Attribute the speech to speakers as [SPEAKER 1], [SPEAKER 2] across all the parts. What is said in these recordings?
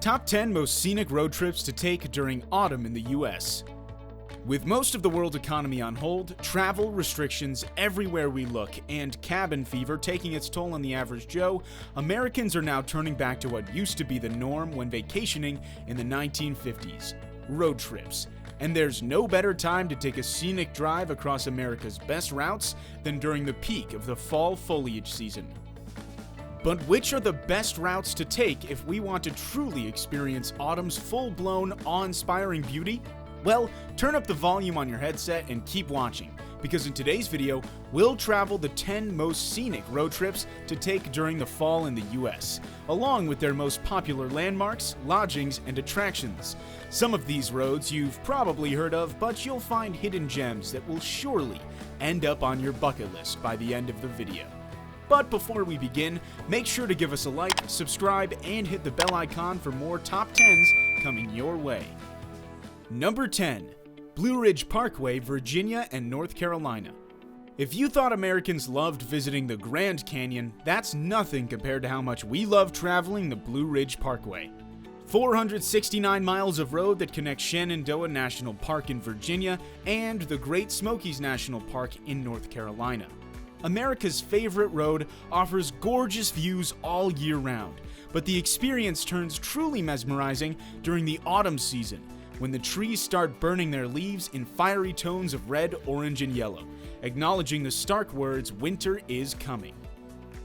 [SPEAKER 1] Top 10 most scenic road trips to take during autumn in the US. With most of the world economy on hold, travel restrictions everywhere we look, and cabin fever taking its toll on the average Joe, Americans are now turning back to what used to be the norm when vacationing in the 1950s: road trips. And there's no better time to take a scenic drive across America's best routes than during the peak of the fall foliage season. But which are the best routes to take if we want to truly experience autumn's full-blown, awe-inspiring beauty? Well, turn up the volume on your headset and keep watching, because in today's video, we'll travel the 10 most scenic road trips to take during the fall in the US, along with their most popular landmarks, lodgings, and attractions. Some of these roads you've probably heard of, but you'll find hidden gems that will surely end up on your bucket list by the end of the video. But before we begin, make sure to give us a like, subscribe, and hit the bell icon for more top 10s coming your way. Number 10. Blue Ridge Parkway, Virginia and North Carolina. If you thought Americans loved visiting the Grand Canyon, that's nothing compared to how much we love traveling the Blue Ridge Parkway. 469 miles of road that connects Shenandoah National Park in Virginia and the Great Smokies National Park in North Carolina. America's favorite road offers gorgeous views all year round, but the experience turns truly mesmerizing during the autumn season, when the trees start burning their leaves in fiery tones of red, orange, and yellow, acknowledging the stark words, "Winter is coming."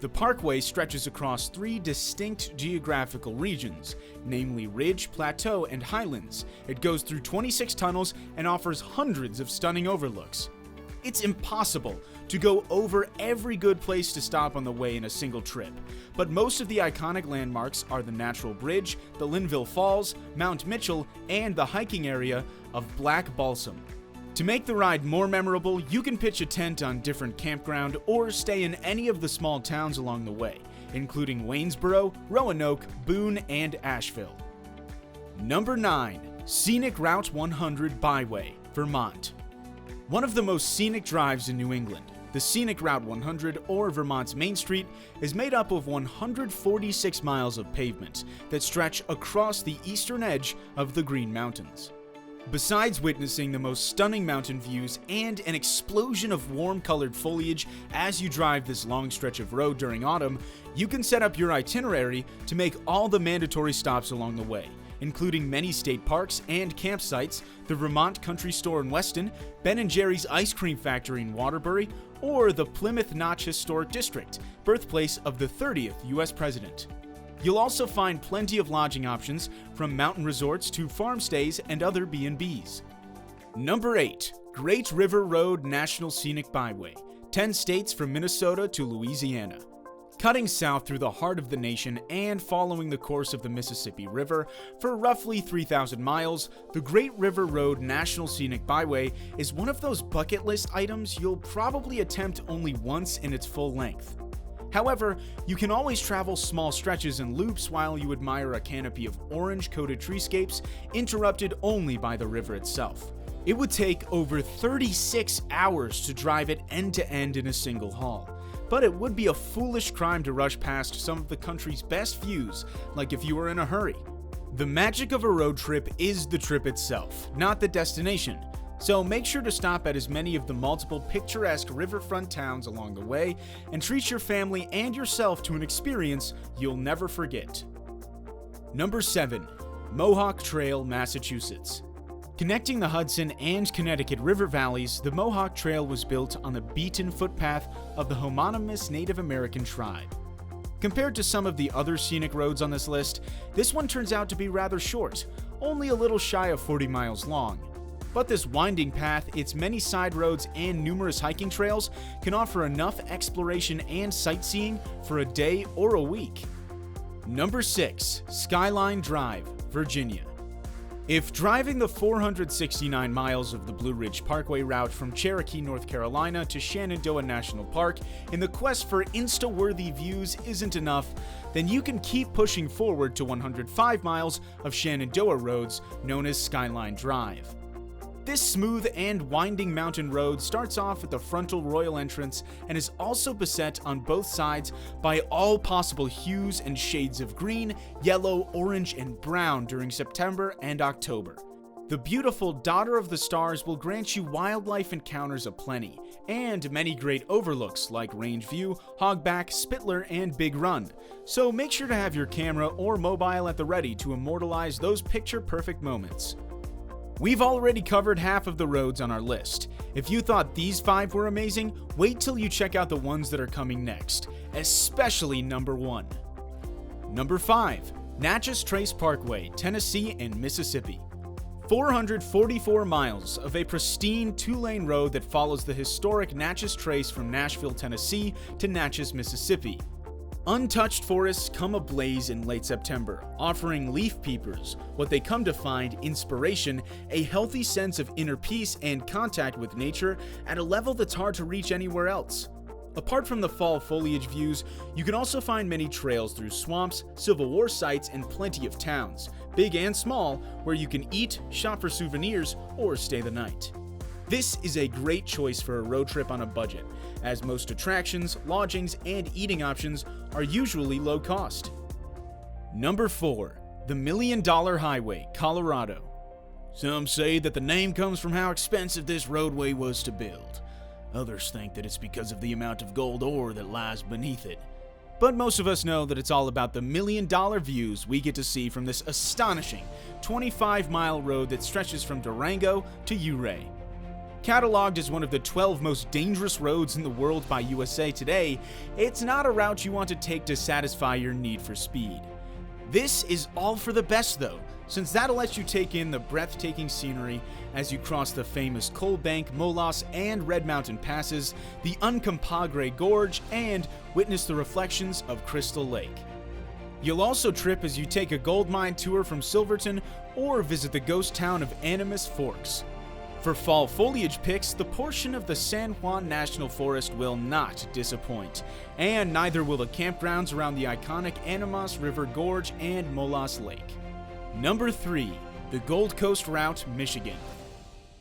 [SPEAKER 1] The Parkway stretches across 3 distinct geographical regions, namely Ridge, Plateau, and Highlands. It goes through 26 tunnels and offers hundreds of stunning overlooks. It's impossible to go over every good place to stop on the way in a single trip, but most of the iconic landmarks are the Natural Bridge, the Linville Falls, Mount Mitchell, and the hiking area of Black Balsam. To make the ride more memorable, you can pitch a tent on different campground or stay in any of the small towns along the way, including Waynesboro, Roanoke, Boone, and Asheville. Number 9. Scenic Route 100 Byway, Vermont. One of the most scenic drives in New England, the Scenic Route 100, or Vermont's Main Street, is made up of 146 miles of pavement that stretch across the eastern edge of the Green Mountains. Besides witnessing the most stunning mountain views and an explosion of warm-colored foliage as you drive this long stretch of road during autumn, you can set up your itinerary to make all the mandatory stops along the way, including many state parks and campsites, the Vermont Country Store in Weston, Ben & Jerry's Ice Cream Factory in Waterbury, or the Plymouth Notch Historic District, birthplace of the 30th U.S. President. You'll also find plenty of lodging options, from mountain resorts to farm stays and other B&Bs. Number 8. Great River Road National Scenic Byway, 10 states from Minnesota to Louisiana. Cutting south through the heart of the nation and following the course of the Mississippi River for roughly 3,000 miles, the Great River Road National Scenic Byway is one of those bucket list items you'll probably attempt only once in its full length. However, you can always travel small stretches and loops while you admire a canopy of orange-coated treescapes interrupted only by the river itself. It would take over 36 hours to drive it end to end in a single haul. But it would be a foolish crime to rush past some of the country's best views, like if you were in a hurry. The magic of a road trip is the trip itself, not the destination. So make sure to stop at as many of the multiple picturesque riverfront towns along the way and treat your family and yourself to an experience you'll never forget. Number 7. Mohawk Trail, Massachusetts. Connecting the Hudson and Connecticut River valleys, the Mohawk Trail was built on the beaten footpath of the homonymous Native American tribe. Compared to some of the other scenic roads on this list, this one turns out to be rather short, only a little shy of 40 miles long. But this winding path, its many side roads, and numerous hiking trails can offer enough exploration and sightseeing for a day or a week. Number 6. Skyline Drive, Virginia. If driving the 469 miles of the Blue Ridge Parkway route from Cherokee, North Carolina to Shenandoah National Park in the quest for Insta-worthy views isn't enough, then you can keep pushing forward to 105 miles of Shenandoah roads known as Skyline Drive. This smooth and winding mountain road starts off at the frontal royal entrance and is also beset on both sides by all possible hues and shades of green, yellow, orange, and brown during September and October. The beautiful Daughter of the Stars will grant you wildlife encounters aplenty, and many great overlooks like Range View, Hogback, Spittler, and Big Run, so make sure to have your camera or mobile at the ready to immortalize those picture-perfect moments. We've already covered half of the roads on our list. If you thought these 5 were amazing, wait till you check out the ones that are coming next, especially number 1. Number 5. Natchez Trace Parkway, Tennessee and Mississippi. 444 miles of a pristine 2-lane road that follows the historic Natchez Trace from Nashville, Tennessee to Natchez, Mississippi. Untouched forests come ablaze in late September, offering leaf peepers what they come to find inspiration, a healthy sense of inner peace, and contact with nature at a level that's hard to reach anywhere else. Apart from the fall foliage views, you can also find many trails through swamps, Civil War sites, and plenty of towns, big and small, where you can eat, shop for souvenirs, or stay the night. This is a great choice for a road trip on a budget, as most attractions, lodgings, and eating options are usually low cost. Number 4. The $1 Million Highway, Colorado. Some say that the name comes from how expensive this roadway was to build. Others think that it's because of the amount of gold ore that lies beneath it. But most of us know that it's all about the $1 million views we get to see from this astonishing 25-mile road that stretches from Durango to Ouray. Cataloged as one of the 12 most dangerous roads in the world by USA Today, it's not a route you want to take to satisfy your need for speed. This is all for the best though, since that'll let you take in the breathtaking scenery as you cross the famous Coal Bank, Molas, and Red Mountain passes, the Uncompahgre Gorge, and witness the reflections of Crystal Lake. You'll also trip as you take a gold mine tour from Silverton or visit the ghost town of Animas Forks. For fall foliage picks, the portion of the San Juan National Forest will not disappoint, and neither will the campgrounds around the iconic Animas River Gorge and Molas Lake. Number 3. The Gold Coast Route, Michigan.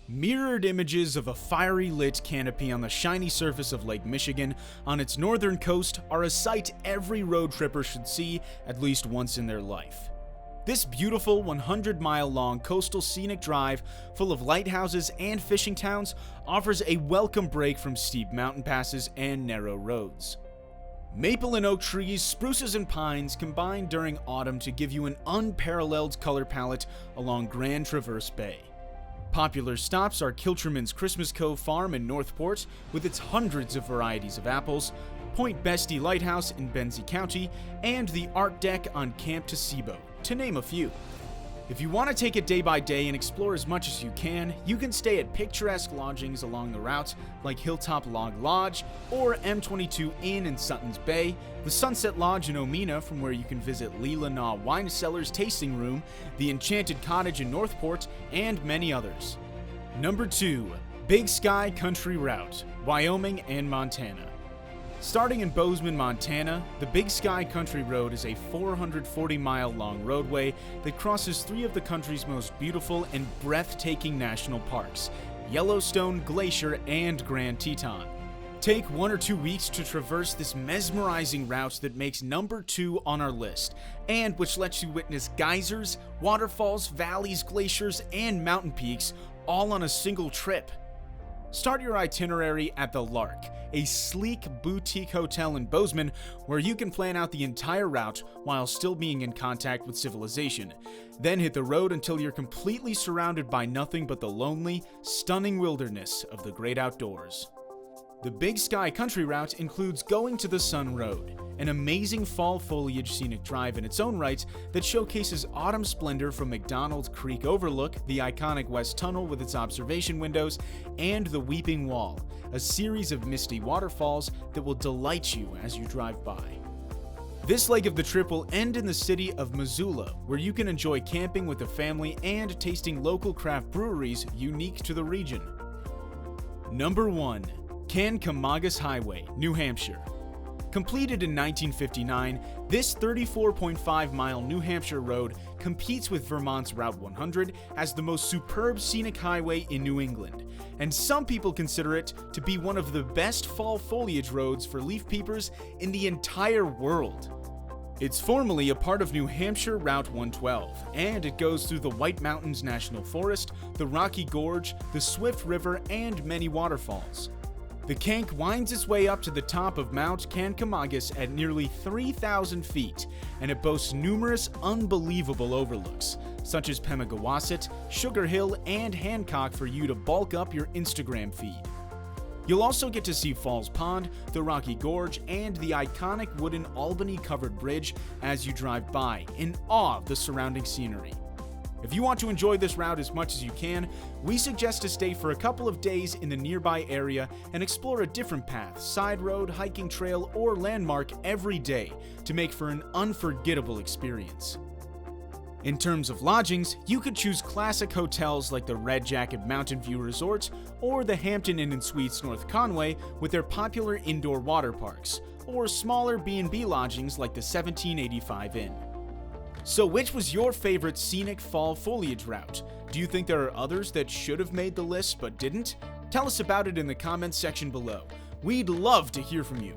[SPEAKER 1] Mirrored images of a fiery lit canopy on the shiny surface of Lake Michigan on its northern coast are a sight every road tripper should see at least once in their life. This beautiful 100-mile-long coastal scenic drive full of lighthouses and fishing towns offers a welcome break from steep mountain passes and narrow roads. Maple and oak trees, spruces and pines combine during autumn to give you an unparalleled color palette along Grand Traverse Bay. Popular stops are Kilterman's Christmas Cove Farm in Northport with its hundreds of varieties of apples, Point Bestie Lighthouse in Benzie County, and the Art Deck on Camp Tacebo, to name a few. If you want to take it day by day and explore as much as you can stay at picturesque lodgings along the route like Hilltop Log Lodge or M22 Inn in Sutton's Bay, the Sunset Lodge in Omena from where you can visit Leela Na Wine Cellar's tasting room, the Enchanted Cottage in Northport, and many others. Number 2. Big Sky Country Route, Wyoming and Montana. Starting in Bozeman, Montana, the Big Sky Country Road is a 440-mile-long roadway that crosses 3 of the country's most beautiful and breathtaking national parks, Yellowstone, Glacier, and Grand Teton. Take 1 or 2 weeks to traverse this mesmerizing route that makes number 2 on our list, and which lets you witness geysers, waterfalls, valleys, glaciers, and mountain peaks all on a single trip. Start your itinerary at the Lark, a sleek boutique hotel in Bozeman where you can plan out the entire route while still being in contact with civilization. Then hit the road until you're completely surrounded by nothing but the lonely, stunning wilderness of the great outdoors. The Big Sky Country Route includes going to the Sun Road, an amazing fall foliage scenic drive in its own right that showcases autumn splendor from McDonald Creek Overlook, the iconic West Tunnel with its observation windows, and the Weeping Wall, a series of misty waterfalls that will delight you as you drive by. This leg of the trip will end in the city of Missoula, where you can enjoy camping with the family and tasting local craft breweries unique to the region. Number 1. Kancamagus Highway, New Hampshire. Completed in 1959, this 34.5-mile New Hampshire road competes with Vermont's Route 100 as the most superb scenic highway in New England, and some people consider it to be one of the best fall foliage roads for leaf peepers in the entire world. It's formally a part of New Hampshire Route 112, and it goes through the White Mountains National Forest, the Rocky Gorge, the Swift River, and many waterfalls. The Kank winds its way up to the top of Mount Kankomagus at nearly 3,000 feet, and it boasts numerous unbelievable overlooks, such as Pemigewasset, Sugar Hill, and Hancock for you to bulk up your Instagram feed. You'll also get to see Falls Pond, the Rocky Gorge, and the iconic wooden Albany-covered bridge as you drive by, in awe of the surrounding scenery. If you want to enjoy this route as much as you can, we suggest to stay for a couple of days in the nearby area and explore a different path, side road, hiking trail, or landmark every day to make for an unforgettable experience. In terms of lodgings, you could choose classic hotels like the Red Jacket Mountain View Resort or the Hampton Inn & Suites North Conway with their popular indoor water parks, or smaller B&B lodgings like the 1785 Inn. So which was your favorite scenic fall foliage route? Do you think there are others that should have made the list but didn't? Tell us about it in the comments section below. We'd love to hear from you.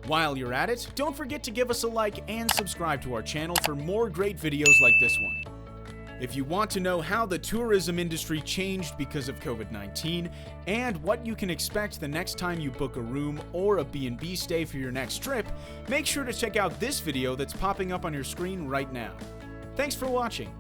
[SPEAKER 1] While you're at it, don't forget to give us a like and subscribe to our channel for more great videos like this one. If you want to know how the tourism industry changed because of COVID-19 and what you can expect the next time you book a room or a B&B stay for your next trip, make sure to check out this video that's popping up on your screen right now. Thanks for watching.